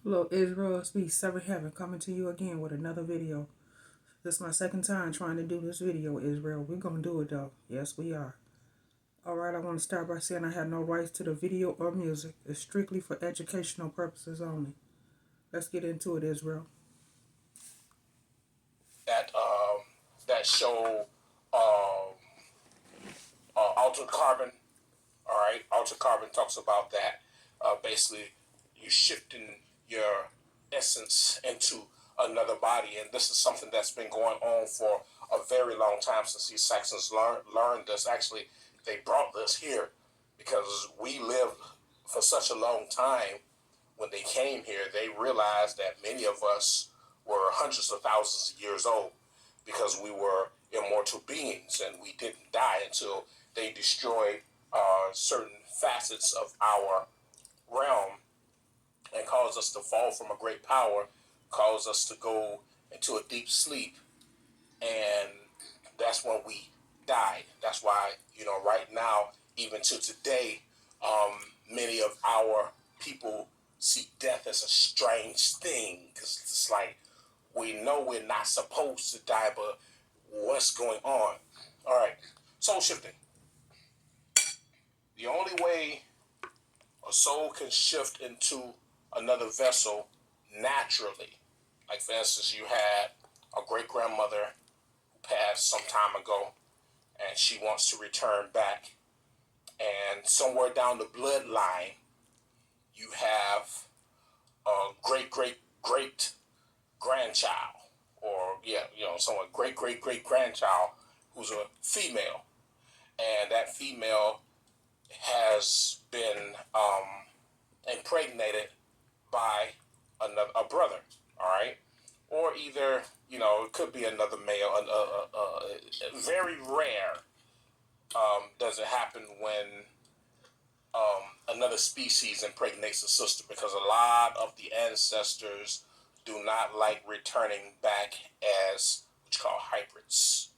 Hello Israel, it's me, Seven Heaven, coming to you again with another video. This is my second time trying to do this video, Israel. We're going to do it though. Yes, we are. Alright, I want to start by saying I have no rights to the video or music. It's strictly for educational purposes only. Let's get into it, Israel. That show Altered Carbon. All right, Altered Carbon talks about that. Basically, you shifting your essence into another body, and this is something that's been going on for a very long time since these Saxons learned this. Actually, they brought this here because we lived for such a long time. When they came here, they realized that many of us were hundreds of thousands of years old because we were immortal beings and we didn't die until they destroyed certain facets of our realm and caused us to fall from a great power, caused us to go into a deep sleep, and that's when we died. That's why, right now, even to today, many of our people see death as a strange thing because it's like we know we're not supposed to die, but what's going on? All right, soul shifting. The only way a soul can shift into another vessel naturally, like for instance, you had a great grandmother who passed some time ago, and she wants to return back. And somewhere down the bloodline, you have a great grandchild, or someone great grandchild who's a female, and that female has been impregnated by a brother. All right, or either it could be another male. Very rare does it happen when another species impregnates a sister, because a lot of the ancestors do not like returning back as what you call hybrids.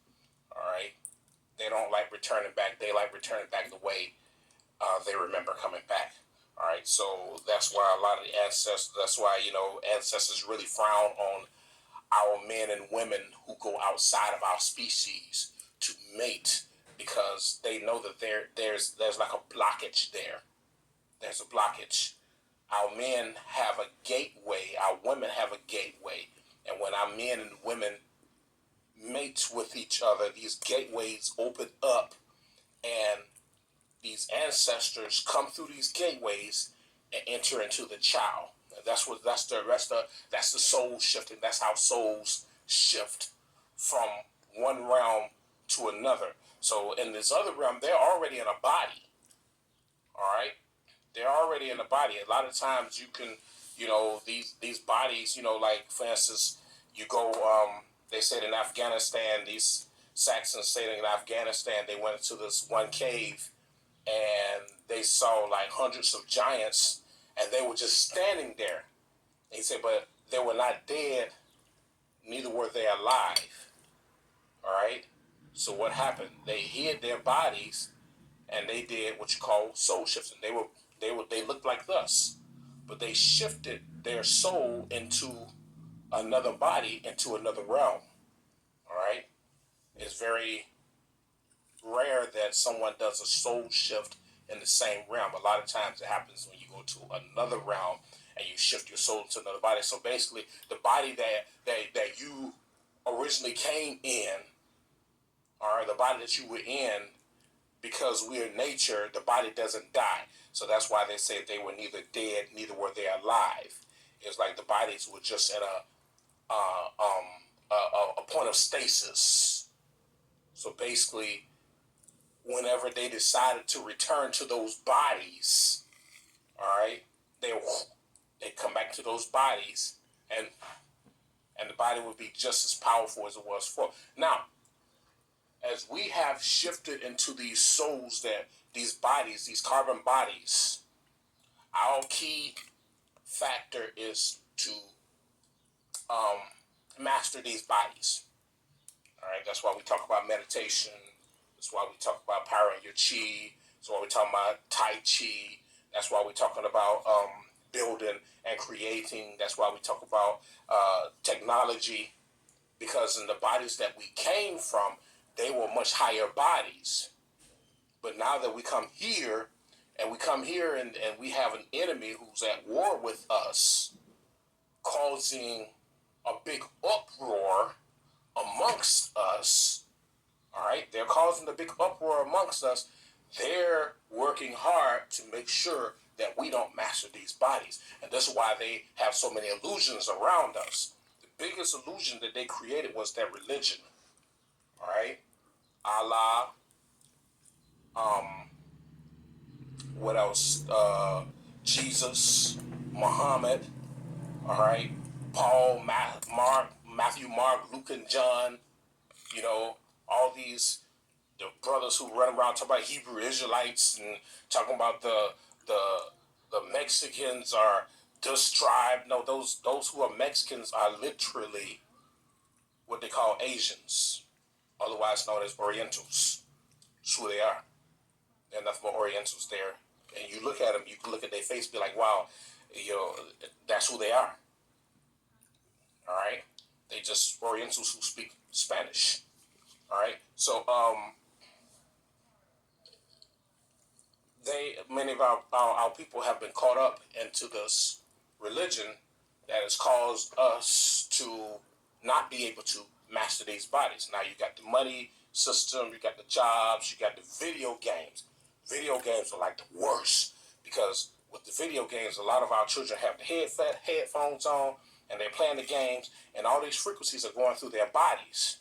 All right, they don't like returning back. They like returning back the way they remember coming back. All right, so that's why a lot of the ancestors. That's why ancestors really frown on our men and women who go outside of our species to mate, because they know that there's like a blockage there. There's a blockage. Our men have a gateway. Our women have a gateway, and when our men and women mate with each other, these gateways open up, and these ancestors come through these gateways and enter into the child. That's the soul shifting. That's how souls shift from one realm to another. So in this other realm, they're already in a body. All right, they're already in a body. A lot of times you can, these bodies, like for instance, you go. They said in Afghanistan, these Saxons said in Afghanistan, they went into this one cave and they saw like hundreds of giants, and they were just standing there. He said, but they were not dead, neither were they alive. All right. So what happened? They hid their bodies, and they did what you call soul shifting. They looked like us, but they shifted their soul into another body, into another realm. All right. It's very rare that someone does a soul shift in the same realm. A lot of times it happens when you go to another realm and you shift your soul to another body. So basically, the body that you originally came in, or the body that you were in, because we're nature, the body doesn't die. So that's why they say they were neither dead, neither were they alive. It's like the bodies were just at a point of stasis. So basically, whenever they decided to return to those bodies, all right, they come back to those bodies, and the body would be just as powerful as it was before. Now, as we have shifted into these souls, that these bodies, these carbon bodies, our key factor is to master these bodies. All right, that's why we talk about meditation. That's why we talk about powering your chi. That's why we talk about Tai Chi. That's why we're talking about building and creating. That's why we talk about technology, because in the bodies that we came from, they were much higher bodies. But now that we come here, and we have an enemy who's at war with us, causing a big uproar amongst us. All right, they're causing a big uproar amongst us. They're working hard to make sure that we don't master these bodies. And this is why they have so many illusions around us. The biggest illusion that they created was their religion. All right, Allah, what else? Jesus, Muhammad, all right, Paul, Matthew, Mark, Luke, and John, you know, all these the brothers who run around talking about Hebrew Israelites and talking about the Mexicans are this tribe. No, those who are Mexicans are literally what they call Asians, otherwise known as Orientals. That's who they are. They're nothing but Orientals there. And you look at them, you can look at their face, be like, wow, you know, that's who they are. All right, they just Orientals who speak Spanish. All right, so many of our people have been caught up into this religion that has caused us to not be able to master these bodies. Now you got the money system, you got the jobs, you got the video games. Video games are like the worst, because with the video games, a lot of our children have the headphones on and they're playing the games, and all these frequencies are going through their bodies.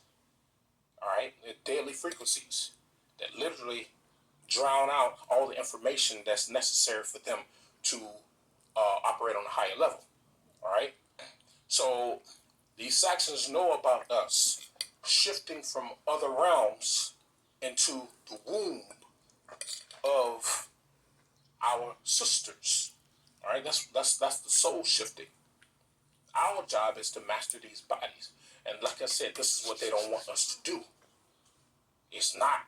All right, they're deadly frequencies that literally drown out all the information that's necessary for them to operate on a higher level. All right, so these Saxons know about us shifting from other realms into the womb of our sisters. All right, that's the soul shifting. Our job is to master these bodies, and like I said, this is what they don't want us to do. It's not.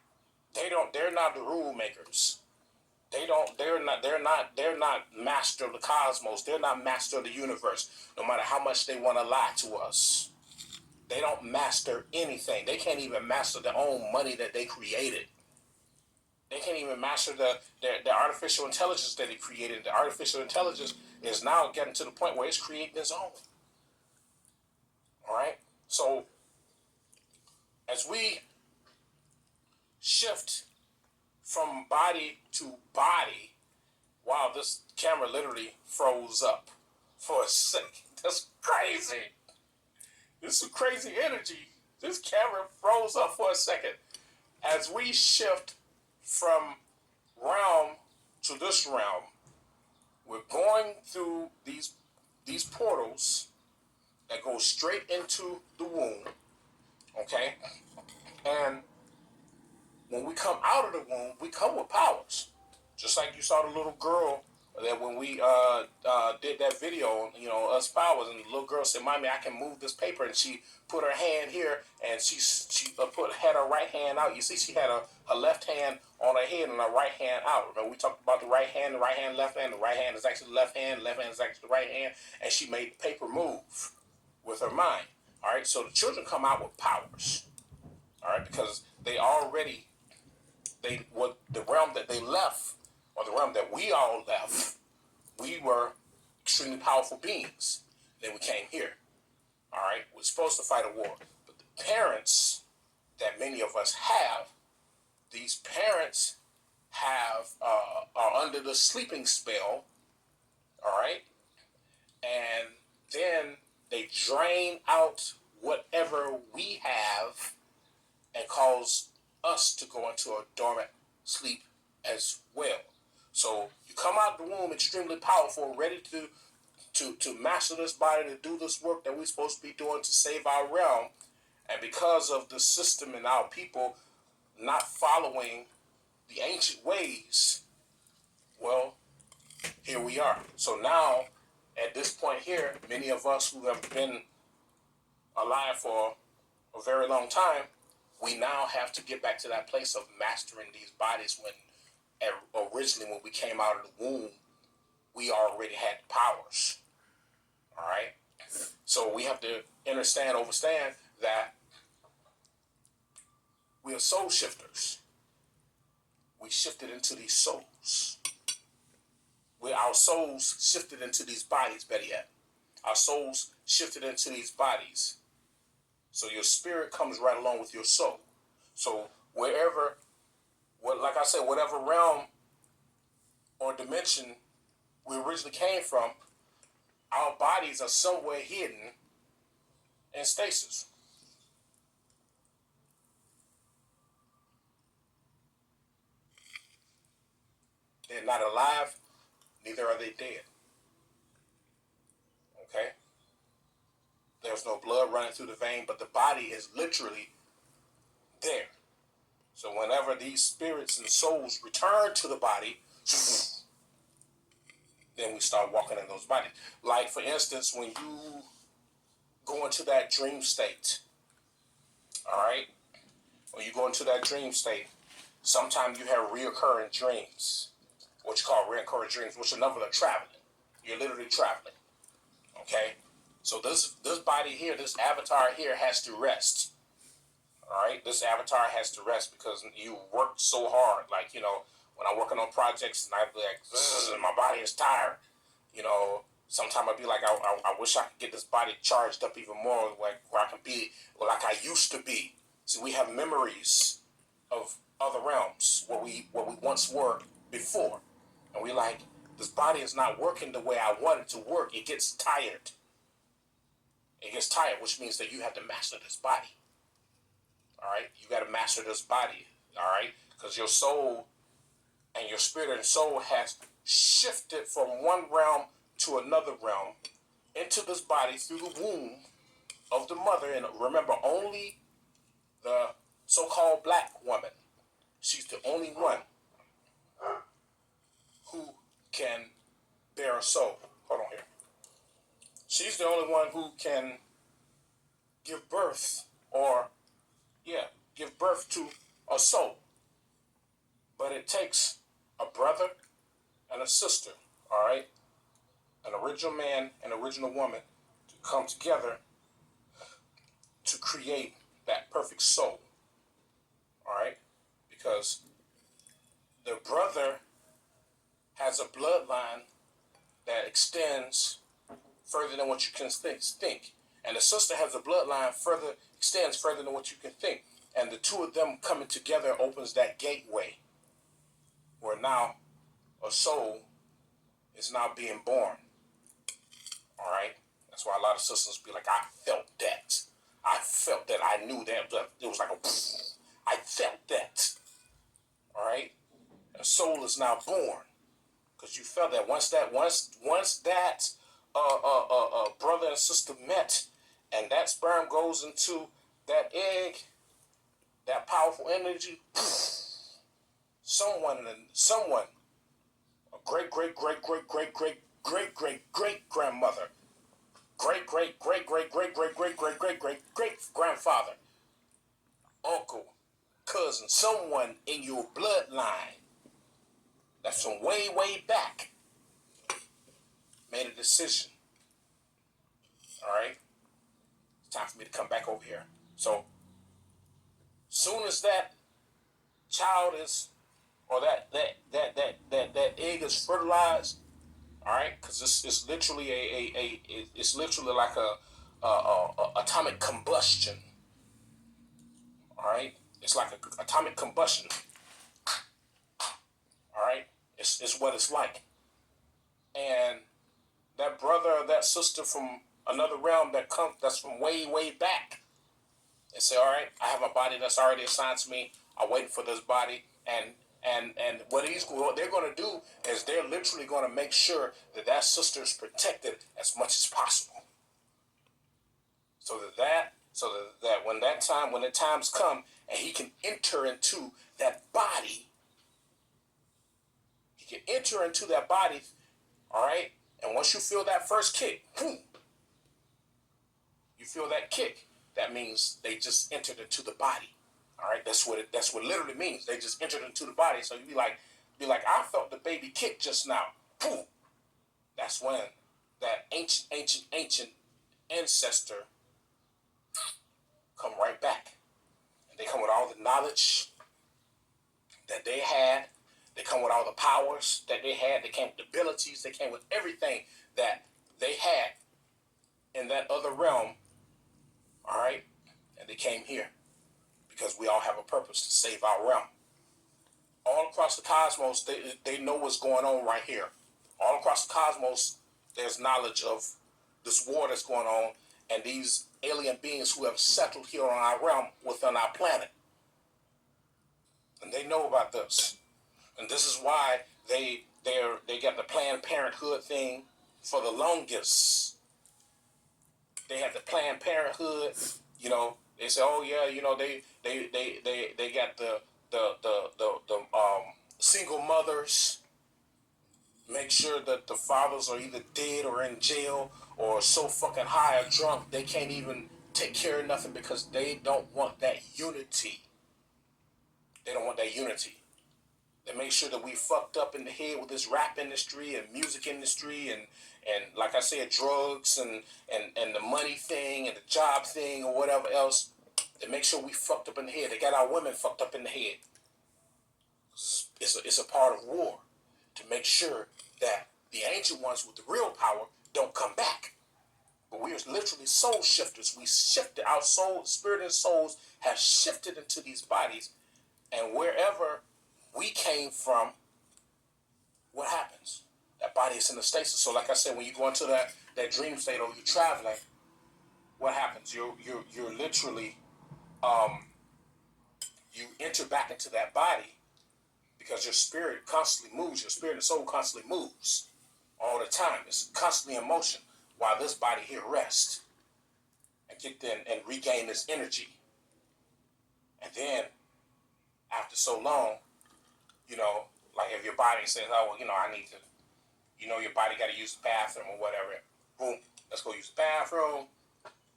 They don't. They're not the rule makers. They don't. They're not. They're not. They're not master of the cosmos. They're not master of the universe. No matter how much they want to lie to us, they don't master anything. They can't even master their own money that they created. They can't even master the artificial intelligence that they created. The artificial intelligence is now getting to the point where it's creating its own. All right. So as we shift from body to body, wow, this camera literally froze up for a second. That's crazy. This is crazy energy. This camera froze up for a second. As we shift from realm to this realm, we're going through these portals that go straight into the womb. Okay? And when we come out of the womb, we come with powers. Just like you saw the little girl that when we did that video, you know, us powers, and the little girl said, "Mommy, I can move this paper," and she put her hand here, and she had her right hand out. You see, she had her left hand on her head and her right hand out. Remember, we talked about the right hand, left hand. The right hand is actually the left hand is actually the right hand, and she made the paper move with her mind. All right, so the children come out with powers. All right, because what the realm that they left, or the realm that we all left, we were extremely powerful beings. Then we came here. All right, we're supposed to fight a war, but the parents that many of us have, these parents are under the sleeping spell. All right, and then they drain out whatever we have and cause us to go into a dormant sleep as well. So you come out the womb extremely powerful, ready to master this body, to do this work that we're supposed to be doing to save our realm. And because of the system and our people not following the ancient ways, well, here we are. So now, at this point here, many of us who have been alive for a very long time, we now have to get back to that place of mastering these bodies when originally when we came out of the womb, we already had the powers. All right. So we have to understand that we are soul shifters. We shifted into these souls. Our souls shifted into these bodies, better yet. Our souls shifted into these bodies. So your spirit comes right along with your soul. So like I said, whatever realm or dimension we originally came from, our bodies are somewhere hidden in stasis. They're not alive, neither are they dead. Okay? There's no blood running through the vein, but the body is literally there. So whenever these spirits and souls return to the body, then we start walking in those bodies. Like, for instance, when you go into that dream state, all right? When you go into that dream state, sometimes you have reoccurring dreams, what you call reoccurring dreams, which are nothing but traveling. You're literally traveling, okay? So this body here, this avatar here has to rest, all right? This avatar has to rest because you worked so hard. Like, when I'm working on projects and I be like, my body is tired, sometimes I'd be like, I wish I could get this body charged up even more, like where I can be like I used to be. So we have memories of other realms where we once were before, and we like, this body is not working the way I want it to work. It gets tired. It gets tired, which means that you have to master this body. All right, you got to master this body. All right, because your soul and your spirit and soul has shifted from one realm to another realm into this body through the womb of the mother. And remember, only the so-called black woman, she's the only one who can bear a soul. Hold on here. She's the only one who can give birth give birth to a soul. But it takes a brother and a sister, all right? An original man and original woman to come together to create that perfect soul, all right? Because the brother has a bloodline that extends further than what you can think. And the sister has a bloodline extends further than what you can think. And the two of them coming together opens that gateway where now a soul is now being born. All right? That's why a lot of sisters be like, I felt that. I felt that. I knew that. It was like I felt that. All right? A soul is now born. Because you felt that once that brother and sister met, and that sperm goes into that egg, that powerful energy, someone, a great grandmother, great grandfather, uncle, cousin, someone in your bloodline that's from way back made a decision. All right, it's time for me to come back over here. So, soon as that child is, or that egg is fertilized, all right, because it's literally it's literally like a atomic combustion. All right, it's like a atomic combustion. All right, it's what it's like. And that brother or that sister from another realm that's from way back, they say, all right, I have a body that's already assigned to me. I'm waiting for this body, and what they're going to do is they're literally going to make sure that sister is protected as much as possible, so that when the times come and he can enter into that body, all right. And once you feel that first kick, boom, you feel that kick. That means they just entered into the body. All right, that's what it literally means. They just entered into the body. So you be like, I felt the baby kick just now. Boom. That's when that ancient ancestor come right back. And they come with all the knowledge that they had. They come with all the powers that they had. They came with abilities. They came with everything that they had in that other realm. All right? And they came here because we all have a purpose to save our realm. All across the cosmos, they know what's going on right here. All across the cosmos, there's knowledge of this war that's going on and these alien beings who have settled here on our realm within our planet. And they know about this. And this is why they got the Planned Parenthood thing for the longest. They had the Planned Parenthood, you know. They say, oh yeah, you know, they got the single mothers. Make sure that the fathers are either dead or in jail or so fucking high or drunk they can't even take care of nothing because they don't want that unity. They don't want that unity. They make sure that we fucked up in the head with this rap industry and music industry and like I said, drugs and the money thing and the job thing or whatever else. They make sure we fucked up in the head. They got our women fucked up in the head. It's a part of war to make sure that the ancient ones with the real power don't come back. But we are literally soul shifters. We shifted, our soul, spirit and souls have shifted into these bodies. And wherever we came from, what happens? That body is in the stasis. So like I said, when you go into that dream state or you're traveling, what happens? You're literally, you enter back into that body because your spirit constantly moves. Your spirit and soul constantly moves all the time. It's constantly in motion while this body here rests and and regain this energy. And then after so long, you know, like if your body says, oh, well, you know, I need to, you know, your body got to use the bathroom or whatever. Boom, let's go use the bathroom,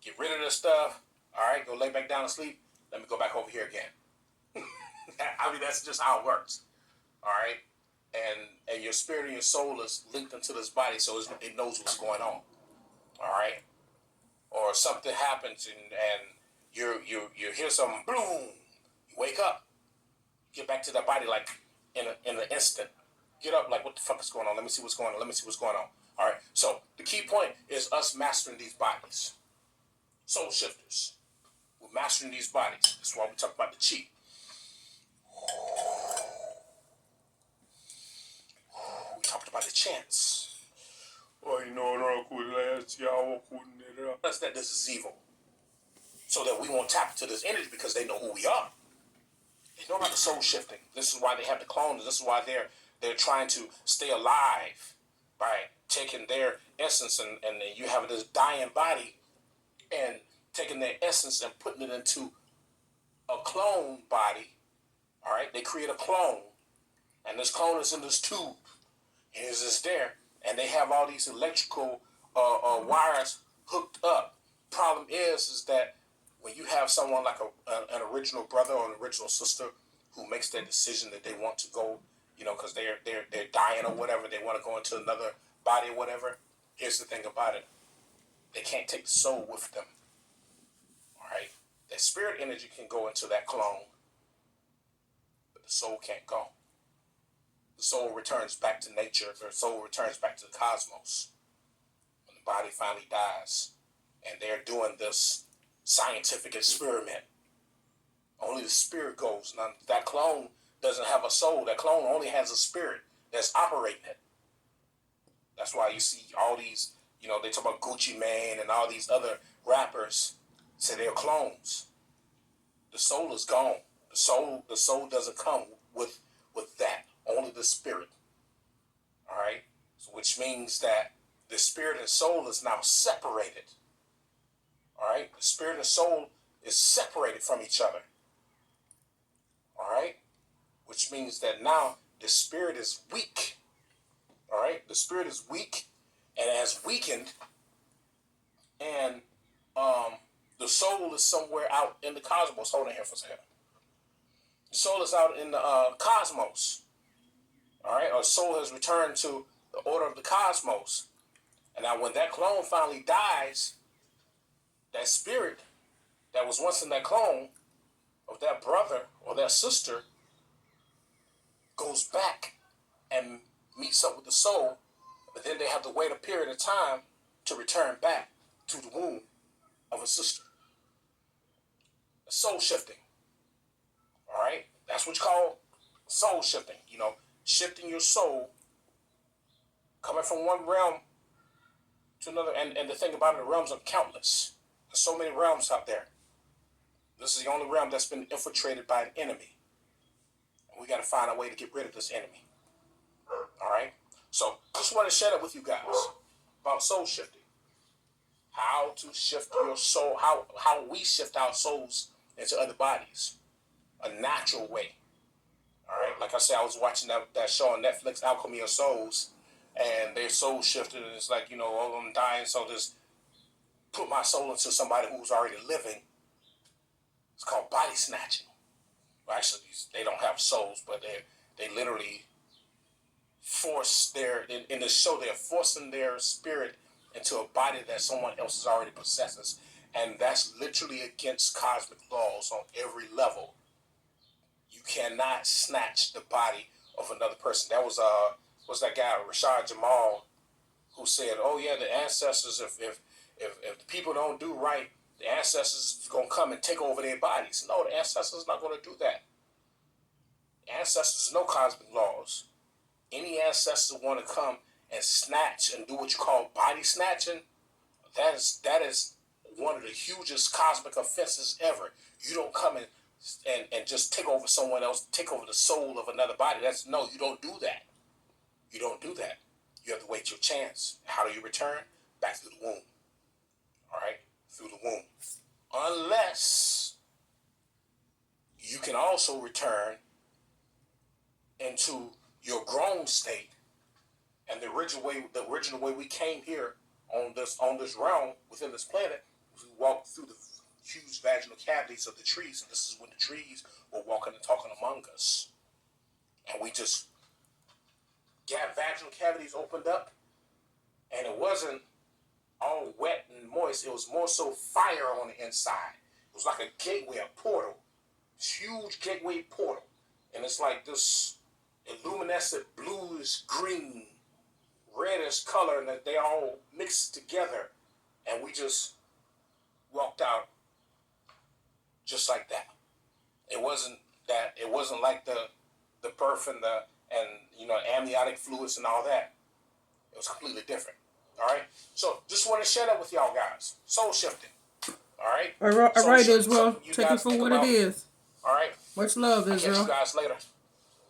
get rid of this stuff. All right, go lay back down and sleep. Let me go back over here again. I mean, that's just how it works. All right, and your spirit and your soul is linked into this body, so it knows what's going on. All right, or something happens and you hear something, boom, you wake up, get back to that body like in an instant. Get up like, what the fuck is going on? Let me see what's going on. Let me see what's going on. All right. So the key point is us mastering these bodies. Soul shifters. We're mastering these bodies. That's why we talk about the chi. We talked about the chants. Oh, you know, that's that this is evil. So that we won't tap into this energy because they know who we are. They know about the soul shifting. This is why they have the clones. This is why they're trying to stay alive by taking their essence and you have this dying body and taking their essence and putting it into a clone body. All right, they create a clone, and this clone is in this tube, and it's just there, and they have all these electrical wires hooked up. Problem is that when you have someone like an original brother or an original sister who makes that decision that they want to go, you know, because they're dying or whatever, they want to go into another body or whatever. Here's the thing about it: they can't take the soul with them. All right, that spirit energy can go into that clone, but the soul can't go. The soul returns back to nature. The soul returns back to the cosmos when the body finally dies, and they're doing this scientific experiment. Only the spirit goes. Now, that clone doesn't have a soul. That clone only has a spirit that's operating it. That's why you see all these, you know, they talk about Gucci Mane and all these other rappers say they're clones. The soul is gone. The soul doesn't come with that. Only the spirit. All right? So which means that the spirit and soul is now separated. All right? The spirit and soul is separated from each other. All right? Which means that now the spirit is weak. All right? The spirit is weak and has weakened, and the soul is somewhere out in the cosmos. Hold on here for a second. The soul is out in the cosmos. All right? Our soul has returned to the order of the cosmos. And now when that clone finally dies, that spirit that was once in that clone of that brother or that sister goes back and meets up with the soul, but then they have to wait a period of time to return back to the womb of a sister. Soul shifting. All right? That's what you call soul shifting. You know, shifting your soul, coming from one realm to another. And the thing about it, the realms are countless. There's so many realms out there. This is the only realm that's been infiltrated by an enemy. And we got to find a way to get rid of this enemy. All right? So, just want to share that with you guys about soul shifting. How to shift your soul, how we shift our souls into other bodies. A natural way. All right? Like I said, I was watching that show on Netflix, Alchemy of Souls, and their soul shifted, and it's like, you know, oh, I'm dying, so just put my soul into somebody who's already living. It's called body snatching. Well, actually, they don't have souls, but they literally force in the show, they're forcing their spirit into a body that someone else already possesses. And that's literally against cosmic laws on every level. You cannot snatch the body of another person. That was that guy, Rashad Jamal, who said, oh yeah, the ancestors, if the people don't do right, the ancestors is going to come and take over their bodies. No, the ancestors are not going to do that. The ancestors, no cosmic laws. Any ancestor want to come and snatch and do what you call body snatching, that is one of the hugest cosmic offenses ever. You don't come and just take over someone else, take over the soul of another body. No, you don't do that. You don't do that. You have to wait your chance. How do you return? Back through the womb. All right? Through the womb. Unless you can also return into your grown state. And the original way we came here on this realm within this planet, we walked through the huge vaginal cavities of the trees, and this is when the trees were walking and talking among us. And we just got vaginal cavities opened up, and it wasn't all wet and moist. It was more so fire on the inside. It was like a gateway, a portal, this huge gateway portal, and it's like this luminescent bluish green, reddish color, and that they all mixed together, and we just walked out just like that. It wasn't like the birth and amniotic fluids and all that. It was completely different. All right. So just want to share that with y'all guys. Soul shifting. All right. All right, Israel. Take it for what it is. All right. Much love, I'll catch Israel. you guys later.